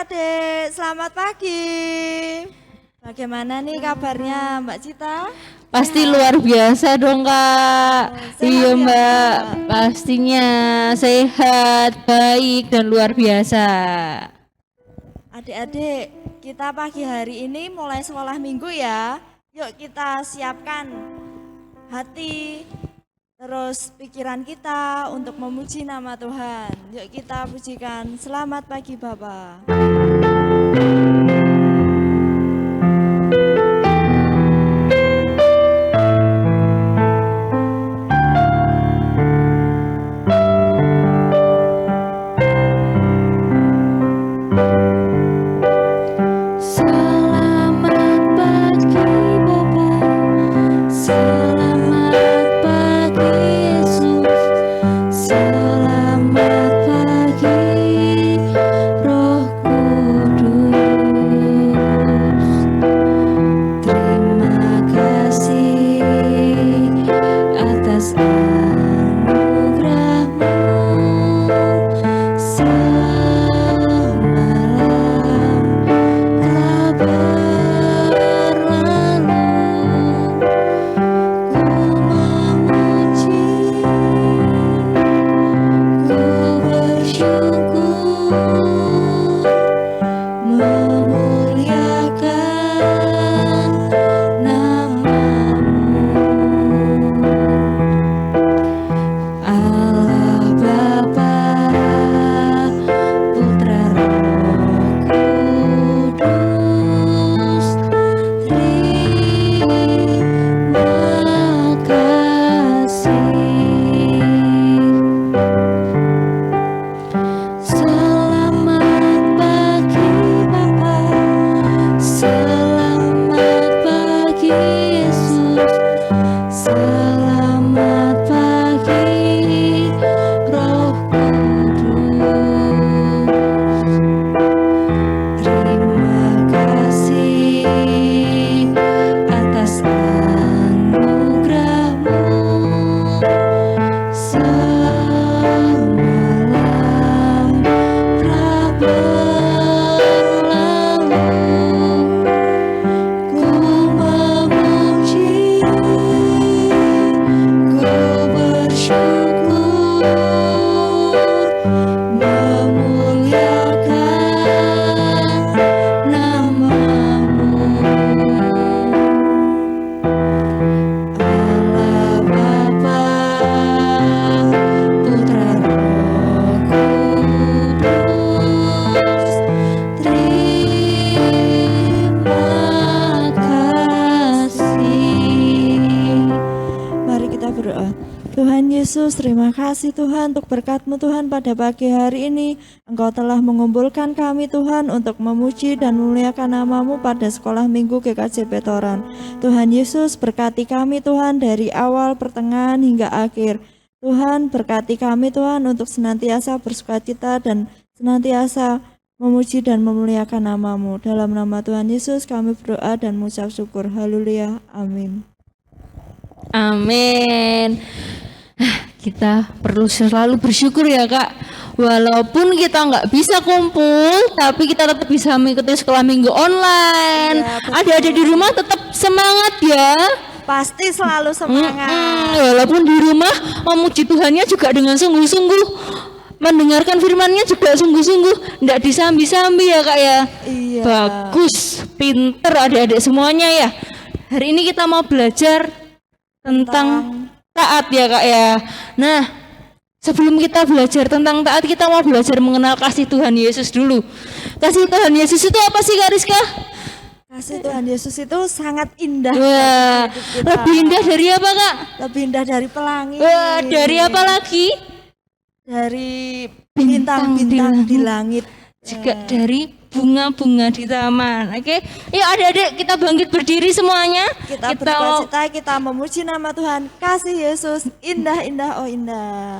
adik-adik, selamat pagi. Bagaimana nih kabarnya Mbak Cita? Pasti luar biasa dong Kak. Sehat Iya ya, Mbak, Mbak? pastinya sehat, baik dan luar biasa. Adik-adik, kita pagi hari ini mulai sekolah minggu ya. Yuk kita siapkan hati, terus pikiran kita untuk memuji nama Tuhan. Yuk kita pujikan, selamat pagi Bapak. Selamat pagi Bapak, selamat pagi Yesus, selamat pagi Roh Kudus. Terima kasih atas anugerah-Mu semalam telah berlalu. Ku memuji, ku bersyukur, memuliakan nama-Mu. Allah Bapa, Putra Roh Kudus, terima kasih. Selamat pagi Bapa, selamat pagi Yesus, selamat pagi Roh Kudus. Terima kasih atas anugerah-Mu semalam telah berlalu. Ku memuji, ku bersyukur, memuliakan nama-Mu. Allah Bapa, Putra Roh Kudus, terima kasih. Mari kita berdoa. Tuhan Yesus, terima kasih Tuhan untuk berkat-Mu Tuhan pada pagi hari ini. Engkau telah mengumpulkan kami Tuhan untuk memuji dan memuliakan nama-Mu pada sekolah minggu GKJ Petoran. Tuhan Yesus, berkati kami Tuhan dari awal, pertengahan hingga akhir. Tuhan, berkati kami Tuhan untuk senantiasa bersukacita dan senantiasa memuji dan memuliakan nama-Mu. Dalam nama Tuhan Yesus kami berdoa dan mengucap syukur. Haleluya. Amin. Amin. Kita perlu selalu bersyukur ya Kak. Walaupun kita nggak bisa kumpul, tapi kita tetap bisa mengikuti sekolah minggu online. Iya, betul. Adik-adik di rumah tetap semangat ya. Pasti selalu semangat. Walaupun di rumah memuji Tuhannya juga dengan sungguh-sungguh, mendengarkan firman-Nya juga sungguh-sungguh, nggak disambi-sambi ya Kak ya. Iya. Bagus, pinter adik-adik semuanya ya. Hari ini kita mau belajar tentang taat ya Kak ya. Nah, sebelum kita belajar tentang taat, kita mau belajar mengenal kasih Tuhan Yesus dulu. Kasih Tuhan Yesus itu apa sih Kak Rizka? Kasih Tuhan Yesus itu sangat indah. Wah, bagi hidup kita. lebih indah dari apa Kak? Lebih indah dari pelangi. Wah, dari apa lagi? Dari bintang-bintang di langit. Juga dari bunga-bunga di taman. Oke, yuk adik-adik kita bangkit berdiri semuanya. Kita bersukacita, kita memuji nama Tuhan. Kasih Yesus, indah, indah, oh indah.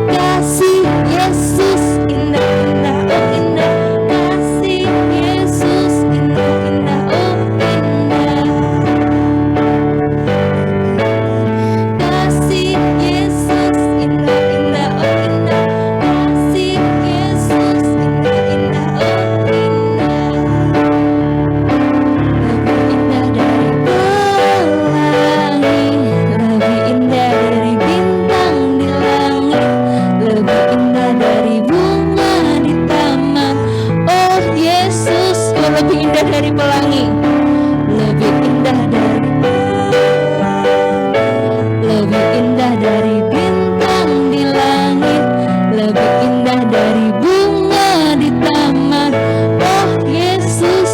Kasih Yesus indah-indah, oh indah. Kasih Yesus indah-indah, oh indah. Kasih Yesus indah-indah, oh indah. Kasih Yesus indah-indah, oh indah. Lebih indah dari pelangi, lebih indah dari bintang di langit, lebih indah dari bunga di taman. Oh Yesus, oh lebih indah dari pelangi, lebih indah dari lebih indah dari bintang di langit, lebih indah dari bunga di taman. Oh Yesus,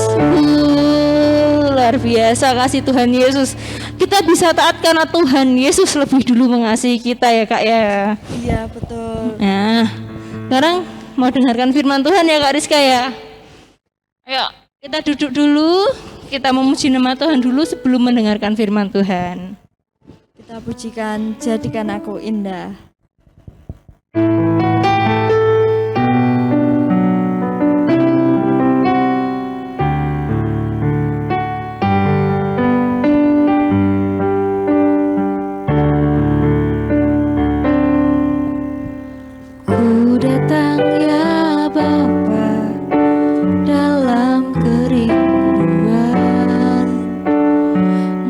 luar biasa kasih Tuhan Yesus. Kita bisa taat karena Tuhan Yesus lebih dulu mengasihi kita ya Kak ya. Iya, betul. Nah, sekarang mau dengarkan firman Tuhan ya Kak Rizka ya. Ayo kita duduk dulu, kita memuji nama Tuhan dulu sebelum mendengarkan firman Tuhan. Kita pujikan Jadikan Aku Indah. Ku datang ya Bapa dalam kerinduan,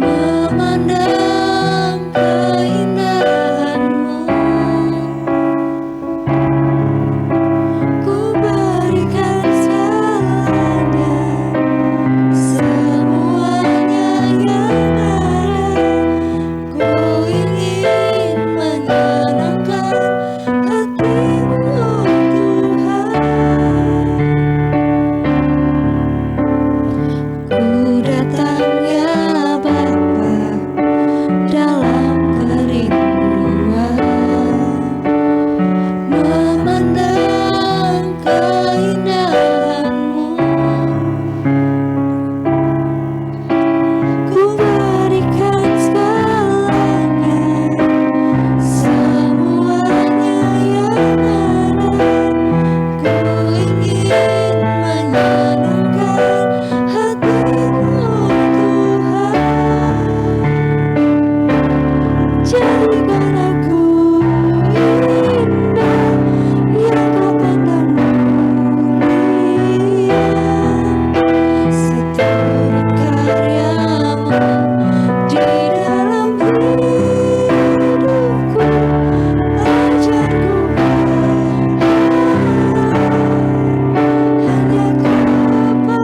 memandang keindahan-Mu. Ku berikan segalanya, semuanya yang ada. Ku ingin menyenangkan hati-Mu, oh Tuhan. Ku datang ya Bapa dalam kerinduan, memandang keindahan-Mu. Ku berikan segalanya, semuanya yang ada. Ku ingin menyenangkan hati-Mu, oh Tuhan. Jadikan aku indah, yang Kau pandang mulia. Seturut karya-Mu di dalam hidupku, ajarku hanya kepadamu,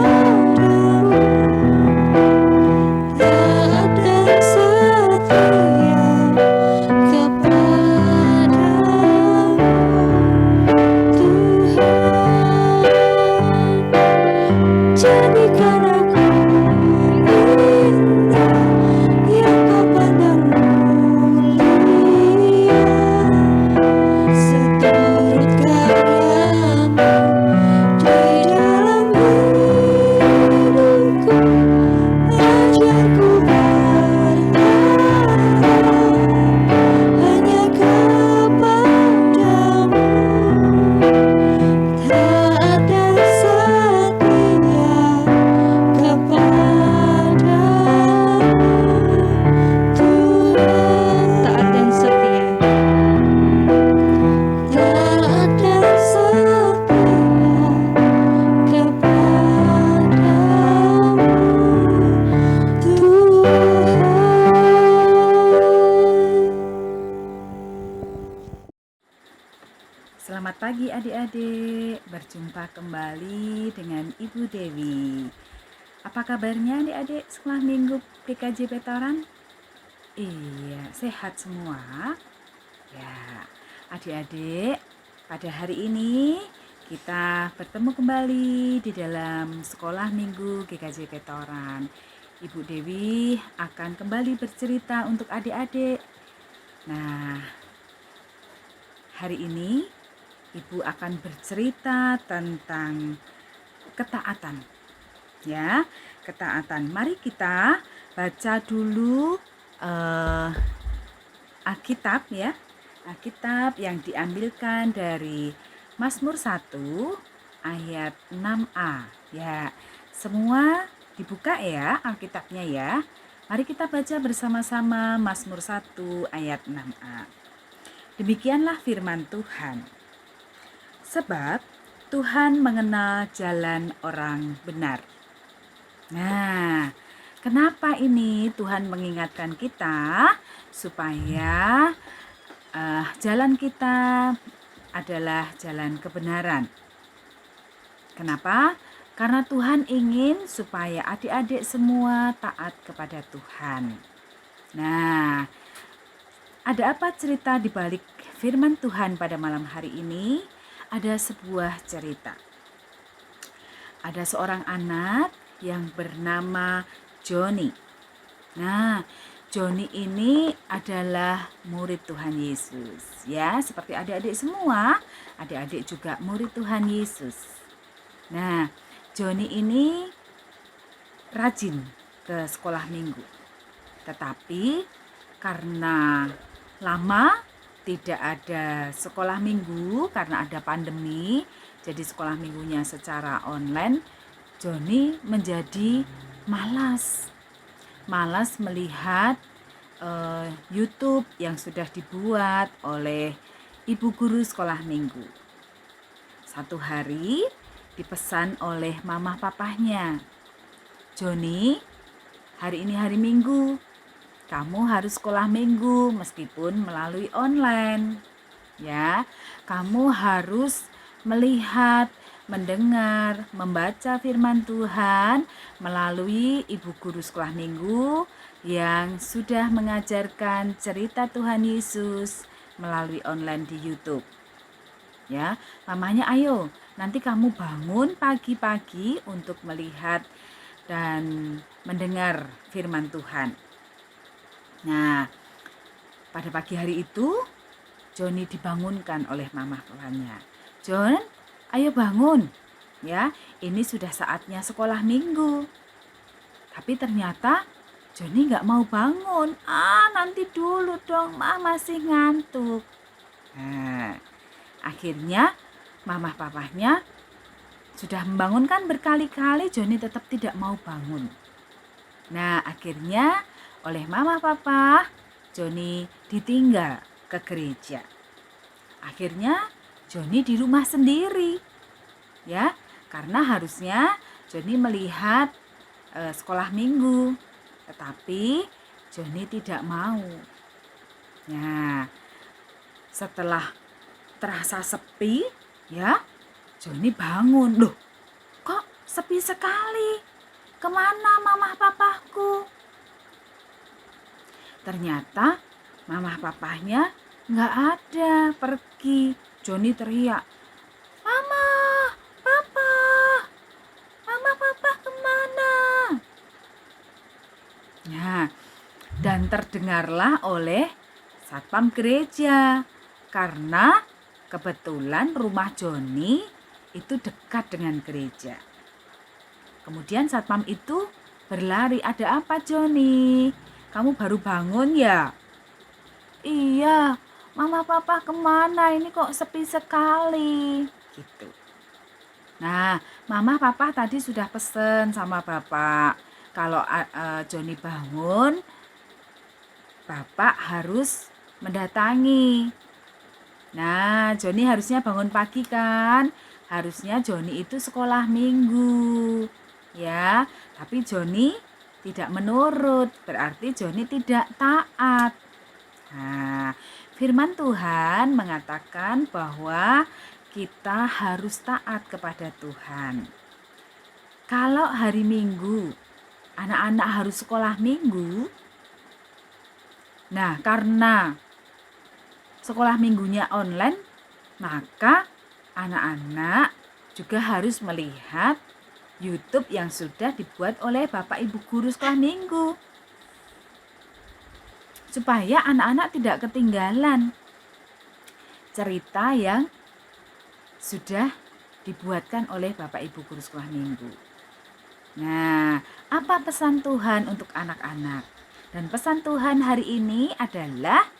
taat dan setia kepadamu, Tuhan. Jadikan aku indah, yang Kau pandang mulia. Seturut karya-Mu di dalam hidupku, ajarku berharap hanya kepadamu, taat dan setia kepadamu, Tuhan. Taat dan setia, taat dan setia kepadamu, Tuhan. Selamat pagi adik-adik, berjumpa kembali dengan Ibu Dewi. Apa kabarnya adik-adik sekolah minggu PKJ Petoran? Iya, sehat semua? Ya, adik-adik, pada hari ini kita bertemu kembali di dalam sekolah minggu GKJ Petoran. Ibu Dewi akan kembali bercerita untuk adik-adik. Nah, hari ini Ibu akan bercerita tentang ketaatan. Ya, ketaatan. Mari kita baca dulu Alkitab ya. Alkitab yang diambilkan dari Mazmur 1 ayat 6a. Ya, semua dibuka ya Alkitabnya ya. Mari kita baca bersama-sama Mazmur 1 ayat 6a. Demikianlah firman Tuhan. Sebab Tuhan mengenal jalan orang benar. Nah, kenapa ini Tuhan mengingatkan kita supaya jalan kita adalah jalan kebenaran. Kenapa? Karena Tuhan ingin supaya adik-adik semua taat kepada Tuhan. Nah, ada apa cerita di balik firman Tuhan pada malam hari ini? Ada sebuah cerita. Ada seorang anak yang bernama Joni. Nah, Joni ini adalah murid Tuhan Yesus. Ya, seperti adik-adik semua, adik-adik juga murid Tuhan Yesus. Nah, Joni ini rajin ke sekolah minggu. Tetapi karena lama tidak ada sekolah minggu karena ada pandemi, jadi sekolah minggunya secara online, Joni menjadi malas melihat YouTube yang sudah dibuat oleh ibu guru sekolah minggu. Satu hari dipesan oleh mama papahnya, Joni, hari ini hari Minggu, kamu harus sekolah minggu meskipun melalui online. Ya, kamu harus melihat, mendengar, membaca firman Tuhan melalui ibu guru sekolah minggu yang sudah mengajarkan cerita Tuhan Yesus melalui online di YouTube. Ya, mamanya ayo, nanti kamu bangun pagi-pagi untuk melihat dan mendengar firman Tuhan. Nah, pada pagi hari itu Joni dibangunkan oleh mama papanya. Jon, ayo bangun. Ya, ini sudah saatnya sekolah minggu. Tapi ternyata Joni gak mau bangun. Nanti dulu dong, Ma masih ngantuk. Nah, akhirnya mama papahnya sudah membangunkan berkali-kali, Joni tetap tidak mau bangun. Nah, akhirnya oleh mama papa, Joni ditinggal ke gereja. Akhirnya Joni di rumah sendiri. Ya, karena harusnya Joni melihat sekolah minggu. Tetapi Joni tidak mau. Nah, setelah terasa sepi, ya, Joni bangun. Loh, kok sepi sekali? Kemana mama papaku? Ternyata mama papahnya nggak ada, pergi. Joni teriak, Mama, Papa, Mama, Papa kemana? Nah, dan terdengarlah oleh satpam gereja. Karena kebetulan rumah Joni itu dekat dengan gereja. Kemudian satpam itu berlari, ada apa Joni? Kamu baru bangun ya? Iya, mama papa kemana? Ini kok sepi sekali. Gitu. Nah, mama papa tadi sudah pesen sama bapak. Kalau Joni bangun, bapak harus mendatangi. Nah, Joni harusnya bangun pagi kan? Harusnya Joni itu sekolah minggu. Ya, tapi Joni tidak menurut, berarti Joni tidak taat. Nah, firman Tuhan mengatakan bahwa kita harus taat kepada Tuhan. Kalau hari Minggu, anak-anak harus sekolah minggu. Nah, karena sekolah minggunya online, maka anak-anak juga harus melihat YouTube yang sudah dibuat oleh Bapak Ibu Guru sekolah minggu. Supaya anak-anak tidak ketinggalan cerita yang sudah dibuatkan oleh Bapak Ibu Guru sekolah minggu. Nah, apa pesan Tuhan untuk anak-anak? Dan pesan Tuhan hari ini adalah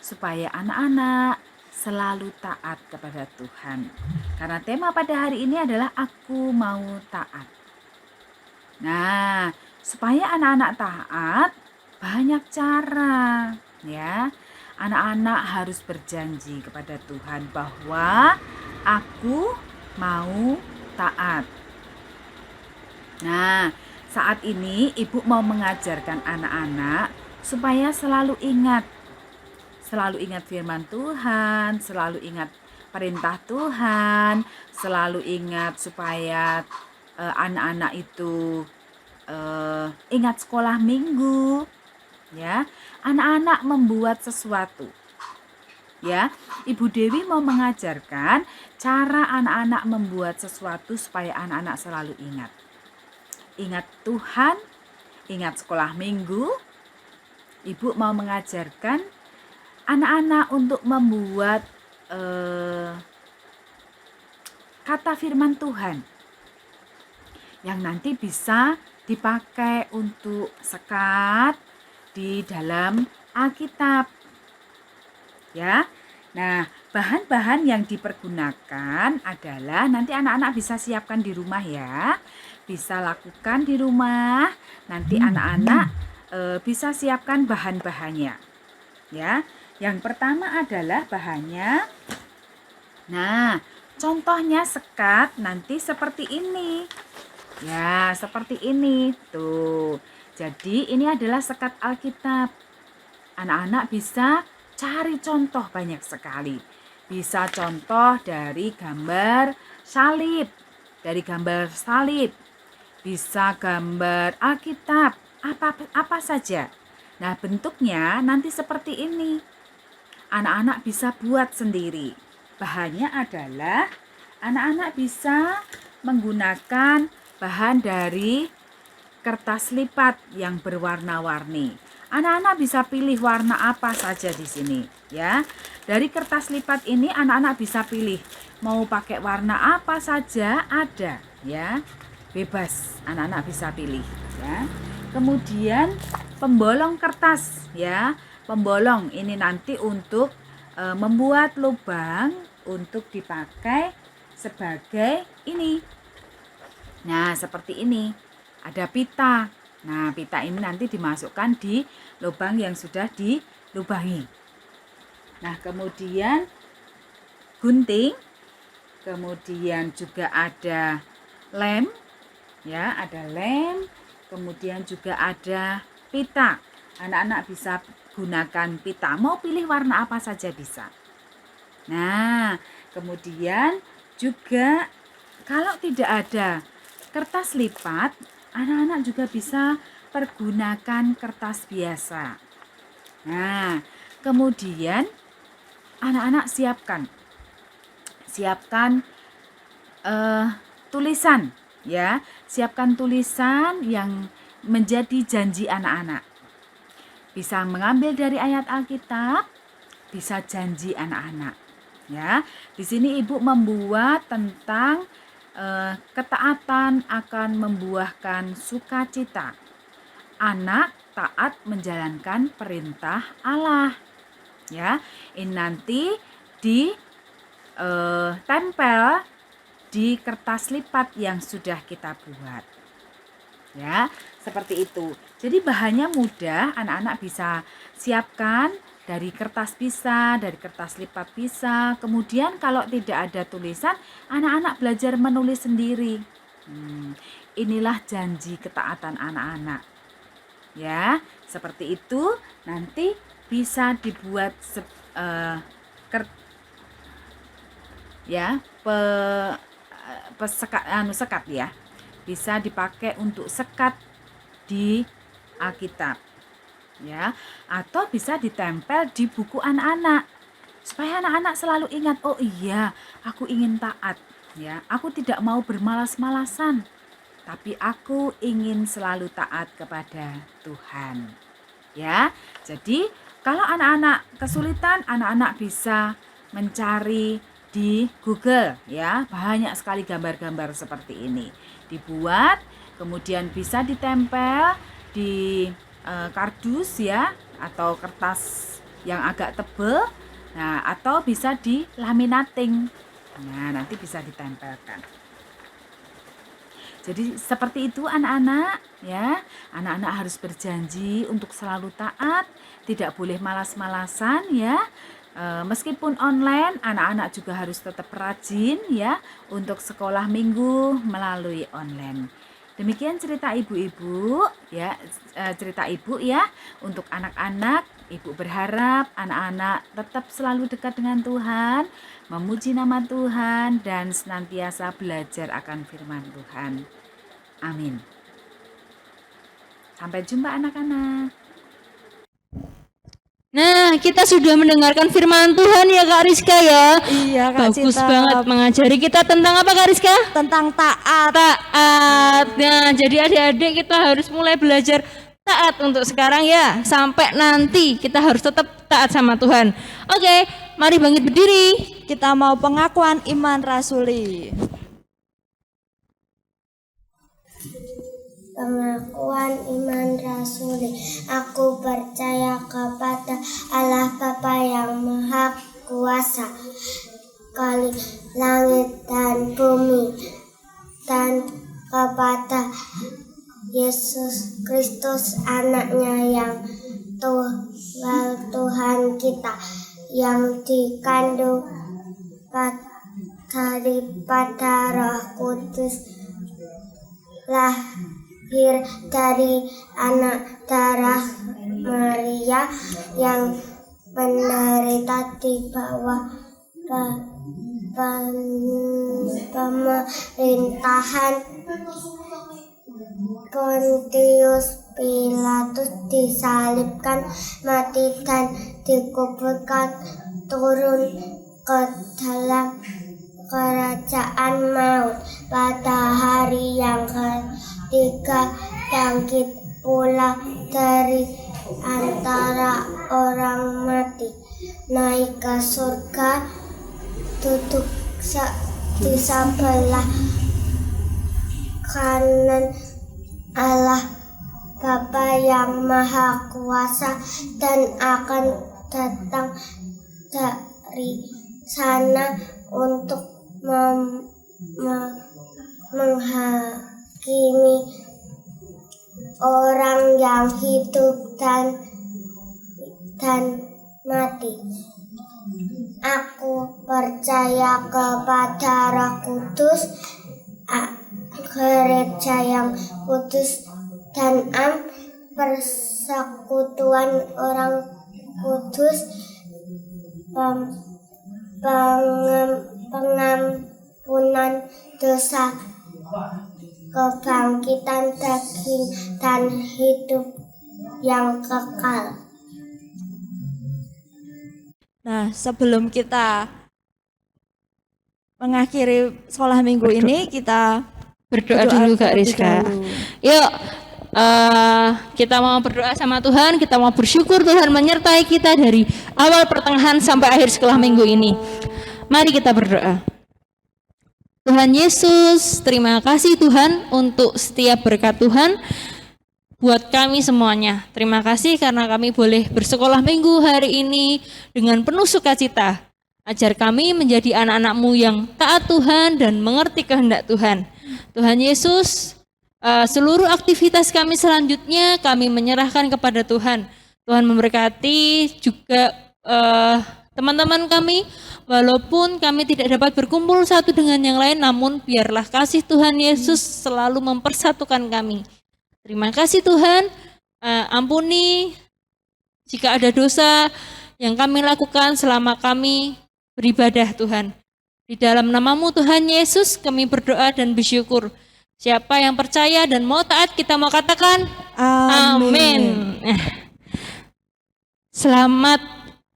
supaya anak-anak selalu taat kepada Tuhan. Karena tema pada hari ini adalah aku mau taat. Nah, supaya anak-anak taat banyak cara, ya. Anak-anak harus berjanji kepada Tuhan bahwa aku mau taat. Nah, saat ini ibu mau mengajarkan anak-anak supaya selalu ingat firman Tuhan, selalu ingat perintah Tuhan, selalu ingat supaya anak-anak itu ingat sekolah minggu, ya. Anak-anak membuat sesuatu, ya. Ibu Dewi mau mengajarkan cara anak-anak membuat sesuatu supaya anak-anak selalu ingat Tuhan, ingat sekolah minggu. Ibu mau mengajarkan anak-anak untuk membuat kata firman Tuhan yang nanti bisa dipakai untuk sekat di dalam Alkitab, ya. Nah, bahan-bahan yang dipergunakan adalah nanti anak-anak bisa siapkan di rumah, ya. Bisa lakukan di rumah. Nanti anak-anak bisa siapkan bahan-bahannya, ya. Yang pertama adalah bahannya. Nah, contohnya sekat nanti seperti ini. Ya, seperti ini. Tuh. Jadi ini adalah sekat Alkitab. Anak-anak bisa cari contoh banyak sekali. Bisa contoh dari gambar salib. Bisa gambar Alkitab. Apa saja. Nah, bentuknya nanti seperti ini. Anak-anak bisa buat sendiri. Bahannya adalah anak-anak bisa menggunakan bahan dari kertas lipat yang berwarna-warni. Anak-anak bisa pilih warna apa saja di sini, ya. Dari kertas lipat ini anak-anak bisa pilih mau pakai warna apa saja ada, ya. Bebas, anak-anak bisa pilih, ya. Kemudian pembolong kertas, ya. Pembolong ini nanti untuk membuat lubang untuk dipakai sebagai ini. Nah, seperti ini. Ada pita. Nah, pita ini nanti dimasukkan di lubang yang sudah dilubangi. Nah, kemudian gunting. Kemudian juga ada lem. Ya, ada lem. Kemudian juga ada pita. Anak-anak bisa gunakan pita. Mau pilih warna apa saja bisa. Nah, kemudian juga kalau tidak ada kertas lipat, anak-anak juga bisa pergunakan kertas biasa. Nah, kemudian anak-anak siapkan tulisan, ya. Siapkan tulisan yang menjadi janji anak-anak. Bisa mengambil dari ayat Alkitab, bisa janji anak-anak, ya. Di sini Ibu membuat tentang ketaatan akan membuahkan sukacita. Anak taat menjalankan perintah Allah. Ya, ini nanti ditempel di kertas lipat yang sudah kita buat. Ya, seperti itu. Jadi bahannya mudah, anak-anak bisa siapkan. Dari kertas bisa, dari kertas lipat bisa. Kemudian kalau tidak ada tulisan, anak-anak belajar menulis sendiri. Inilah janji ketaatan anak-anak. Ya, seperti itu. Nanti bisa dibuat sekat ya. Bisa dipakai untuk sekat di Alkitab. Ya, atau bisa ditempel di buku anak-anak supaya anak-anak selalu ingat, oh iya, aku ingin taat, ya. Aku tidak mau bermalas-malasan, tapi aku ingin selalu taat kepada Tuhan. Ya. Jadi, kalau anak-anak kesulitan, anak-anak bisa mencari di Google, ya. Banyak sekali gambar-gambar seperti ini. Dibuat, kemudian bisa ditempel di kardus ya, atau kertas yang agak tebal, nah atau bisa di laminating. Nah, nanti bisa ditempelkan. Jadi seperti itu anak-anak ya. Anak-anak harus berjanji untuk selalu taat, tidak boleh malas-malasan ya. Meskipun online, anak-anak juga harus tetap rajin ya untuk sekolah minggu melalui online. Demikian cerita ibu-ibu ya, cerita ibu ya untuk anak-anak. Ibu berharap anak-anak tetap selalu dekat dengan Tuhan, memuji nama Tuhan, dan senantiasa belajar akan firman Tuhan. Amin. Sampai jumpa anak-anak. Nah, kita sudah mendengarkan firman Tuhan ya Kak Rizka ya. Iya Kak Bagus Cita. banget mengajari kita tentang apa Kak Rizka? Tentang taat. Taat. Nah, jadi adik-adik kita harus mulai belajar taat untuk sekarang ya. Sampai nanti kita harus tetap taat sama Tuhan. Oke, mari bangkit berdiri. Kita mau pengakuan iman rasuli. Pengakuan iman rasuli. Aku percaya kepada Allah Bapa yang Maha Kuasa, kali langit dan bumi, dan kepada Yesus Kristus anaknya yang Tuhan kita, yang dikandung daripada Roh Kudus, lahir dari anak darah Maria, yang menderita di bawah pemerintahan Pontius Pilatus, disalibkan, mati, dan dikuburkan, turun ke dalam kerajaan maut. Pada hari yang ketiga bangkit pula dari antara orang mati, naik ke surga, duduk di sebelah kanan Allah Bapa yang Maha Kuasa, dan akan datang dari sana untuk menghakimi orang yang hidup dan mati. Aku percaya kepada Roh Kudus, gereja yang kudus dan persekutuan orang kudus, pengampunan dosa, kebangkitan daging, dan hidup yang kekal. Nah, sebelum kita mengakhiri sekolah minggu ini, kita Berdoa dulu Kak terlebih Rizka. dahulu. Yuk, kita mau berdoa sama Tuhan, kita mau bersyukur Tuhan menyertai kita dari awal pertengahan sampai akhir sekolah minggu ini. Mari kita berdoa. Tuhan Yesus, terima kasih Tuhan untuk setiap berkat Tuhan buat kami semuanya. Terima kasih karena kami boleh bersekolah minggu hari ini dengan penuh sukacita. Ajar kami menjadi anak-anak-Mu yang taat Tuhan dan mengerti kehendak Tuhan. Tuhan Yesus, seluruh aktivitas kami selanjutnya kami menyerahkan kepada Tuhan. Tuhan memberkati juga teman-teman kami, walaupun kami tidak dapat berkumpul satu dengan yang lain, namun biarlah kasih Tuhan Yesus selalu mempersatukan kami. Terima kasih Tuhan, ampuni jika ada dosa yang kami lakukan selama kami beribadah Tuhan. Di dalam nama-Mu Tuhan Yesus kami berdoa dan bersyukur. Siapa yang percaya dan mau taat, kita mau katakan amin. Selamat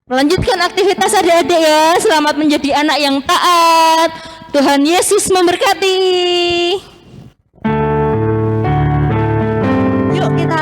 melanjutkan aktivitas adik-adik ya. Selamat menjadi anak yang taat. Tuhan Yesus memberkati. Yuk kita